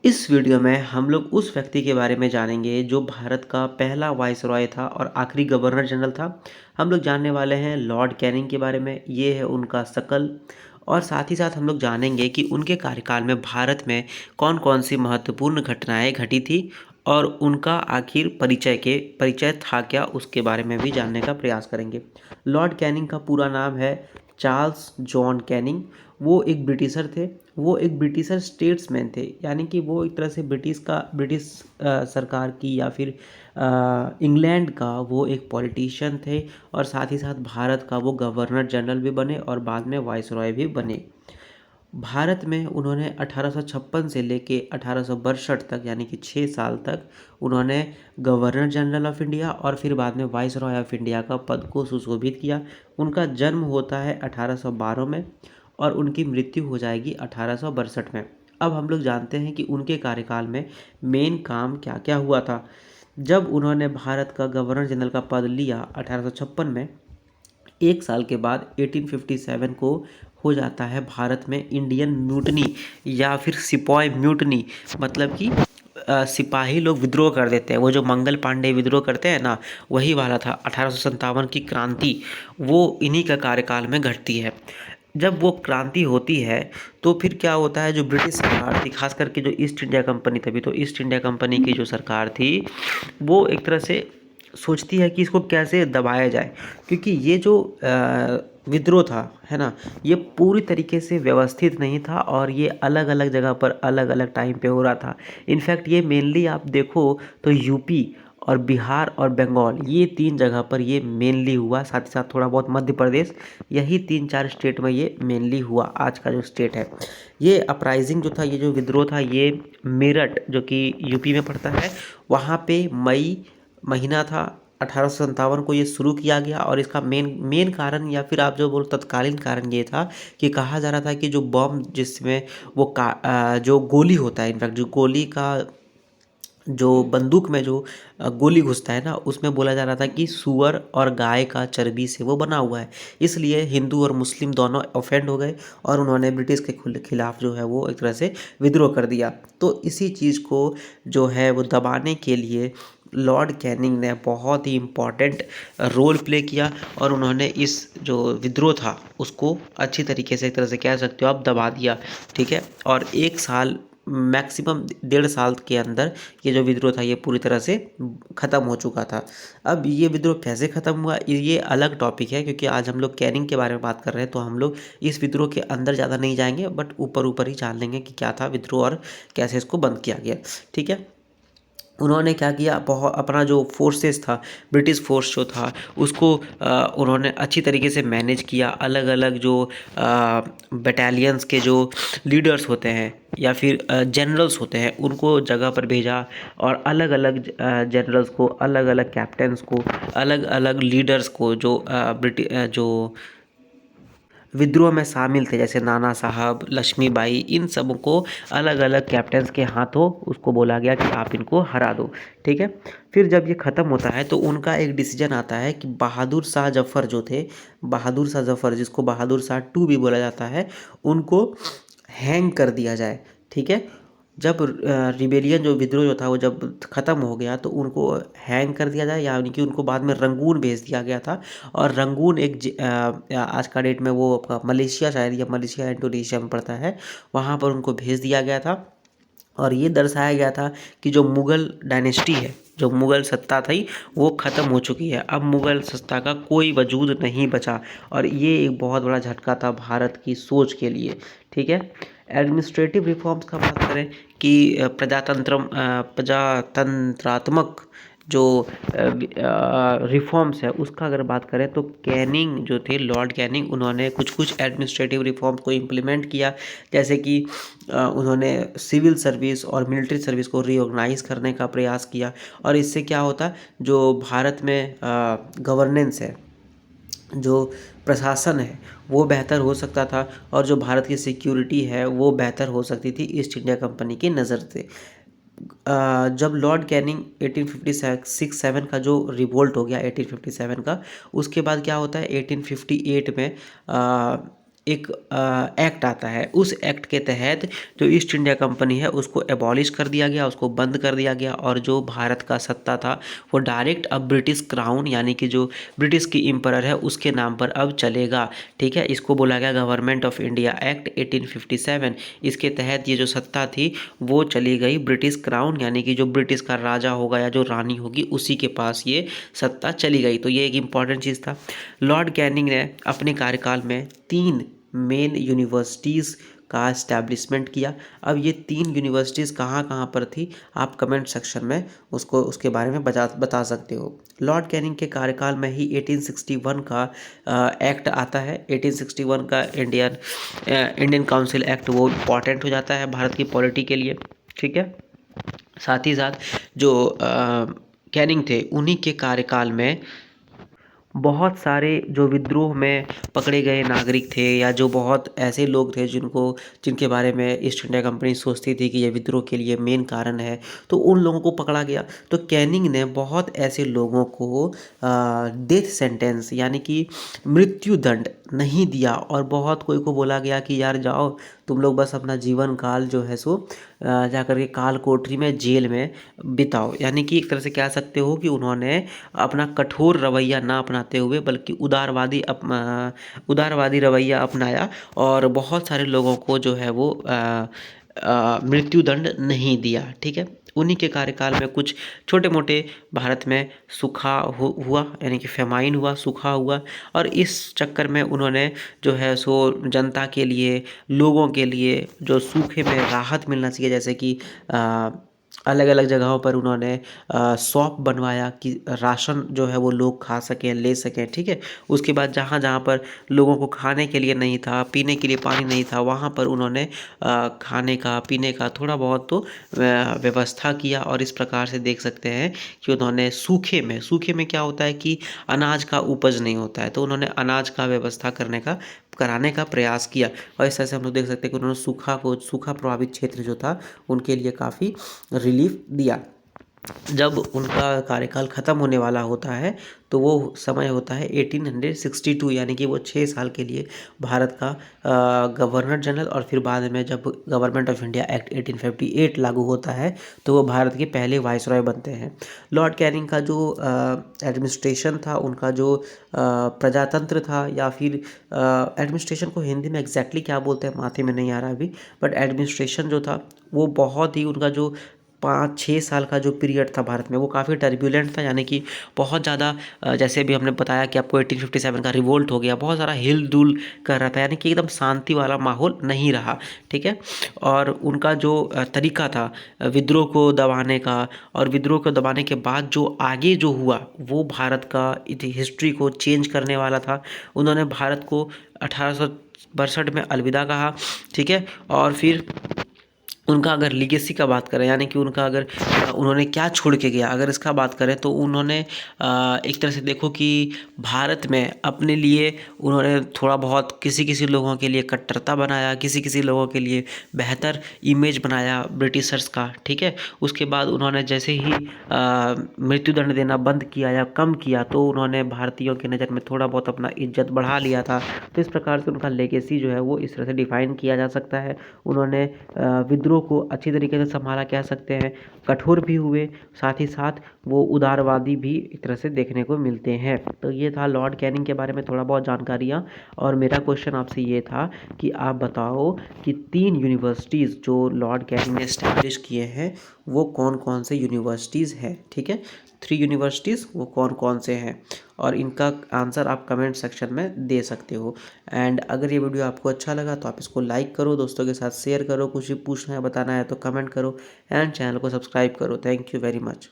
इस वीडियो में हम लोग उस व्यक्ति के बारे में जानेंगे जो भारत का पहला वाइसरॉय था और आखिरी गवर्नर जनरल था। हम लोग जानने वाले हैं लॉर्ड कैनिंग के बारे में। ये है उनका शकल। और साथ ही साथ हम लोग जानेंगे कि उनके कार्यकाल में भारत में कौन कौन सी महत्वपूर्ण घटनाएं घटी थी और उनका आखिर परिचय था क्या, उसके बारे में भी जानने का प्रयास करेंगे। लॉर्ड कैनिंग का पूरा नाम है चार्ल्स जॉन कैनिंग। वो एक ब्रिटिशर थे। वो एक ब्रिटिशर स्टेट्समैन थे, यानी कि वो एक तरह से ब्रिटिश सरकार की या फिर इंग्लैंड का वो एक पॉलिटिशियन थे। और साथ ही साथ भारत का वो गवर्नर जनरल भी बने और बाद में वाइसरॉय भी बने। भारत में उन्होंने 1856 से लेके 1862 तक, यानी कि 6 साल तक उन्होंने गवर्नर जनरल ऑफ इंडिया और फिर बाद में वाइसरॉय ऑफ इंडिया का पद को सुशोभित किया। उनका जन्म होता है 1812 में और उनकी मृत्यु हो जाएगी 1862 में। अब हम लोग जानते हैं कि उनके कार्यकाल में मेन काम क्या क्या हुआ था। जब उन्होंने भारत का गवर्नर जनरल का पद लिया 1856 में, एक साल के बाद 1857 को हो जाता है भारत में इंडियन म्यूटनी या फिर सिपाही म्यूटनी। मतलब कि सिपाही लोग विद्रोह कर देते हैं। वो जो मंगल पांडे विद्रोह करते हैं ना, वही वाला था 1857 की क्रांति। वो इन्हीं का कार्यकाल में घटती है। जब वो क्रांति होती है तो फिर क्या होता है, जो ब्रिटिश सरकार थी, खास करके जो ईस्ट इंडिया कंपनी, तभी तो ईस्ट इंडिया कंपनी की जो सरकार थी, वो एक तरह से सोचती है कि इसको कैसे दबाया जाए। क्योंकि ये जो विद्रोह था, है ना, ये पूरी तरीके से व्यवस्थित नहीं था और ये अलग अलग जगह पर अलग अलग टाइम पे हो रहा था। इनफैक्ट ये मेनली आप देखो तो यूपी और बिहार और बंगाल, ये 3 जगह पर ये मेनली हुआ। साथ ही साथ थोड़ा बहुत मध्य प्रदेश, यही 3-4 स्टेट में ये मेनली हुआ। आज का जो स्टेट है, ये अपराइजिंग जो था, ये जो विद्रोह था, ये मेरठ जो कि यूपी में पड़ता है, वहाँ पे मई महीना था 1857 को ये शुरू किया गया। और इसका मेन मेन कारण या फिर आप जो बोलो तत्कालीन कारण ये था कि कहा जा रहा था कि जो बम जिसमें जो गोली होता है, इनफैक्ट जो गोली का जो बंदूक में जो गोली घुसता है ना, उसमें बोला जा रहा था कि सूअर और गाय का चर्बी से वो बना हुआ है। इसलिए हिंदू और मुस्लिम दोनों ऑफेंड हो गए और उन्होंने ब्रिटिश के खिलाफ जो है वो एक तरह से विद्रोह कर दिया। तो इसी चीज़ को जो है वो दबाने के लिए लॉर्ड कैनिंग ने बहुत ही इम्पॉर्टेंट रोल प्ले किया और उन्होंने इस जो विद्रोह था उसको अच्छी तरीके से, एक तरह से कह सकते हो आप, दबा दिया। ठीक है। और 1 साल, मैक्सिमम 1.5 साल के अंदर ये जो विद्रोह था ये पूरी तरह से ख़त्म हो चुका था। अब ये विद्रोह कैसे ख़त्म हुआ, ये अलग टॉपिक है, क्योंकि आज हम लोग कैनिंग के बारे में बात कर रहे हैं, तो हम लोग इस विद्रोह के अंदर ज़्यादा नहीं जाएंगे, बट ऊपर ऊपर ही जान लेंगे कि क्या था विद्रोह और कैसे इसको बंद किया गया। ठीक है। उन्होंने क्या किया, बहुत अपना जो फोर्सेस था, ब्रिटिश फोर्स जो था, उसको उन्होंने अच्छी तरीके से मैनेज किया। अलग अलग जो बटालियंस के जो लीडर्स होते हैं या फिर जनरल्स होते हैं, उनको जगह पर भेजा और अलग अलग जनरल्स को, अलग अलग कैप्टन्स को, अलग अलग लीडर्स को जो विद्रोह में शामिल थे, जैसे नाना साहब, लक्ष्मीबाई, इन सब को अलग अलग कैप्टन्स के हाथों उसको बोला गया कि आप इनको हरा दो। ठीक है। फिर जब ये ख़त्म होता है तो उनका एक डिसीजन आता है कि बहादुर शाह जफ़र जो थे, बहादुर शाह जफ़र जिसको बहादुर शाह 2 भी बोला जाता है, उनको हैंग कर दिया जाए। ठीक है। जब रिबेलियन जो विद्रोह जो था वो जब ख़त्म हो गया तो उनको हैंग कर दिया जाए, यानी कि उनको बाद में रंगून भेज दिया गया था। और रंगून आज का डेट में वो आपका मलेशिया, शायद या मलेशिया इंडोनेशिया में पड़ता है, वहाँ पर उनको भेज दिया गया था। और ये दर्शाया गया था कि जो मुग़ल डायनेस्टी है, जो मुग़ल सत्ता थी, वो ख़त्म हो चुकी है। अब मुग़ल सत्ता का कोई वजूद नहीं बचा और ये एक बहुत बड़ा झटका था भारत की सोच के लिए। ठीक है। एडमिनिस्ट्रेटिव रिफॉर्म्स का बात करें कि प्रजातंत्रात्मक जो रिफॉर्म्स है उसका अगर बात करें तो कैनिंग जो थे, लॉर्ड कैनिंग, उन्होंने कुछ कुछ एडमिनिस्ट्रेटिव रिफॉर्म्स को इम्प्लीमेंट किया। जैसे कि उन्होंने सिविल सर्विस और मिलिट्री सर्विस को रीऑर्गेनाइज करने का प्रयास किया। और इससे क्या होता, जो भारत में गवर्नेंस है, जो प्रशासन है, वो बेहतर हो सकता था और जो भारत की सिक्योरिटी है वो बेहतर हो सकती थी ईस्ट इंडिया कंपनी की नज़र से। जब लॉर्ड कैनिंग 1856-7 का जो रिवोल्ट हो गया 1857 का, उसके बाद क्या होता है 1858 में एक एक्ट आता है। उस एक्ट के तहत जो ईस्ट इंडिया कंपनी है उसको एबॉलिश कर दिया गया, उसको बंद कर दिया गया और जो भारत का सत्ता था वो डायरेक्ट अब ब्रिटिश क्राउन यानी कि जो ब्रिटिश की एम्परर है उसके नाम पर अब चलेगा। ठीक है, इसको बोला गया गवर्नमेंट ऑफ इंडिया एक्ट 1857। इसके तहत ये जो सत्ता थी वो चली गई ब्रिटिश क्राउन यानी कि जो ब्रिटिश का राजा होगा या जो रानी होगी उसी के पास ये सत्ता चली गई। तो ये एक इम्पॉर्टेंट चीज़ था। लॉर्ड कैनिंग ने अपने कार्यकाल में 3 मेन यूनिवर्सिटीज़ का इस्टेब्लिशमेंट किया। अब ये 3 यूनिवर्सिटीज़ कहाँ कहाँ पर थी आप कमेंट सेक्शन में उसके बारे में बता सकते हो। लॉर्ड कैनिंग के कार्यकाल में ही 1861 का एक्ट आता है। 1861 का इंडियन काउंसिल एक्ट वो इम्पॉर्टेंट हो जाता है भारत की पॉलिटी के लिए। ठीक है, साथ ही साथ जो कैनिंग थे उन्हीं के कार्यकाल में बहुत सारे जो विद्रोह में पकड़े गए नागरिक थे या जो बहुत ऐसे लोग थे जिनके बारे में ईस्ट इंडिया कंपनी सोचती थी कि ये विद्रोह के लिए मेन कारण है, तो उन लोगों को पकड़ा गया। तो कैनिंग ने बहुत ऐसे लोगों को डेथ सेंटेंस यानी कि मृत्यु दंड नहीं दिया और बहुत कोई को बोला गया कि यार जाओ तुम लोग बस अपना जीवन काल जो है सो जा कर के काल कोठरी में जेल में बिताओ। यानी कि एक तरह से कह सकते हो कि उन्होंने अपना कठोर रवैया ना अपनाते हुए बल्कि उदारवादी रवैया अपनाया और बहुत सारे लोगों को जो है वो मृत्युदंड नहीं दिया। ठीक है, उन्हीं के कार्यकाल में कुछ छोटे मोटे भारत में हुआ यानी कि फेमाइन हुआ, सूखा हुआ और इस चक्कर में उन्होंने जो है सो जनता के लिए, लोगों के लिए जो सूखे में राहत मिलना चाहिए जैसे कि अलग अलग जगहों पर उन्होंने शॉप बनवाया कि राशन जो है वो लोग खा सकें, ले सकें। ठीक है, उसके बाद जहाँ जहाँ पर लोगों को खाने के लिए नहीं था, पीने के लिए पानी नहीं था, वहाँ पर उन्होंने खाने का, पीने का थोड़ा बहुत तो व्यवस्था किया और इस प्रकार से देख सकते हैं कि उन्होंने सूखे में क्या होता है कि अनाज का उपज नहीं होता है, तो उन्होंने अनाज का व्यवस्था कराने का प्रयास किया और इस तरह से हम लोग देख सकते हैं कि उन्होंने सूखा प्रभावित क्षेत्र जो था उनके लिए काफ़ी रिलीफ दिया। जब उनका कार्यकाल ख़त्म होने वाला होता है तो वो समय होता है 1862 यानी कि वो 6 साल के लिए भारत का गवर्नर जनरल और फिर बाद में जब गवर्नमेंट ऑफ इंडिया एक्ट 1858 लागू होता है तो वो भारत के पहले वाइसरॉय बनते हैं। लॉर्ड कैनिंग का जो एडमिनिस्ट्रेशन था, उनका जो प्रजातंत्र था या फिर एडमिनिस्ट्रेशन को हिंदी में एग्जैक्टली क्या बोलते हैं माथे में नहीं आ रहा अभी, बट एडमिनिस्ट्रेशन जो था वो बहुत ही उनका जो 5-6 साल का जो पीरियड था भारत में वो काफ़ी टर्बुलेंट था। यानी कि बहुत ज़्यादा जैसे भी हमने बताया कि आपको 1857 का रिवोल्ट हो गया, बहुत सारा हिल डुल कर रहा था, यानी कि एकदम शांति वाला माहौल नहीं रहा। ठीक है, और उनका जो तरीका था विद्रोह को दबाने का और विद्रोह को दबाने के बाद जो आगे जो हुआ वो भारत का हिस्ट्री को चेंज करने वाला था। उन्होंने भारत को 1862 में अलविदा कहा। ठीक है, और फिर उनका अगर लीगेसी का बात करें यानी कि उनका अगर उन्होंने क्या छोड़ के गया अगर इसका बात करें तो उन्होंने एक तरह से देखो कि भारत में अपने लिए उन्होंने थोड़ा बहुत किसी लोगों के लिए कट्टरता बनाया, किसी लोगों के लिए बेहतर इमेज बनाया ब्रिटिशर्स का। ठीक है, उसके बाद उन्होंने जैसे ही मृत्युदंड देना बंद किया या कम किया तो उन्होंने भारतीयों की नज़र में थोड़ा बहुत अपना इज्जत बढ़ा लिया था। तो इस प्रकार से उनका लेगेसी जो है वो इस तरह से डिफाइन किया जा सकता है। उन्होंने विद्रोह को अच्छी तरीके से संभाला कह सकते हैं, कठोर भी हुए, साथ ही साथ वो उदारवादी भी एक तरह से देखने को मिलते हैं। तो ये था लॉर्ड कैनिंग के बारे में थोड़ा बहुत जानकारियाँ और मेरा क्वेश्चन आपसे ये था कि आप बताओ कि 3 यूनिवर्सिटीज़ जो लॉर्ड कैनिंग ने इस्टेब्लिश किए हैं वो कौन कौन से यूनिवर्सिटीज़ हैं। ठीक है, 3 यूनिवर्सिटीज़ वो कौन कौन से हैं और इनका आंसर आप कमेंट सेक्शन में दे सकते हो। एंड अगर ये वीडियो आपको अच्छा लगा तो आप इसको लाइक करो, दोस्तों के साथ शेयर करो, कुछ भी पूछना है बताना है तो कमेंट करो एंड चैनल को सब्सक्राइब करो। Thank you very much.